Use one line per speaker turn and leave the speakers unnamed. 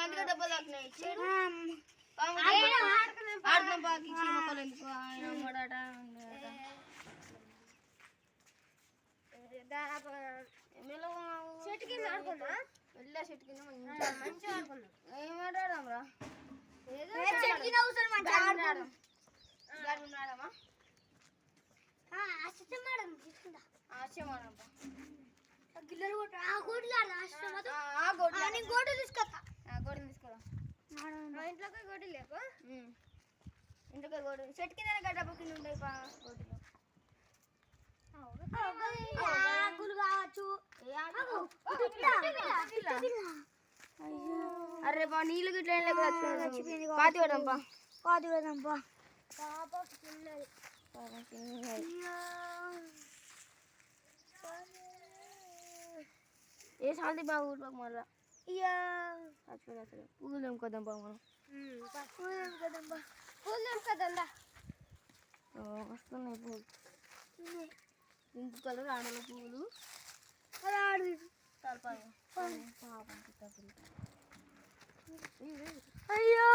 అందుకే దెబ్బలు తాకినాయి. ఆడుతున్నాం బాకి మొక్కలు ఎందుకు ఆయన అమ్మడాట చెట్టు కింద ఆడుకుందా వెళ్ళా చెట్టు కింద మంచిగా ఆడుకున్నాం. ఏం ఆడాడమ్మా ఆడమా గిల్లలు గోడు తీసుకొస్తా గోడు తీసుకురా ఇంట్లోకి గోడు లేకు ఇంట్లోకి గోడు చెట్టు కింద గడ్డపు కింద ఉంటాయి గోడులో కావచ్చు. అరే బా నీళ్ళు గిట్ల పాతి పెడదాంపా పాతి పెడదాంపా ఏ సాల్ది బాగా ఊరిపోక మళ్ళా చచ్చిపోయినా సరే పూలు తెంపుకోద్దాంపా మనం పూలు తెంపుకోద్దా వస్తున్నాయి పూలు పింక్ కలర్ ఆడల పువ్వులు అయ్యో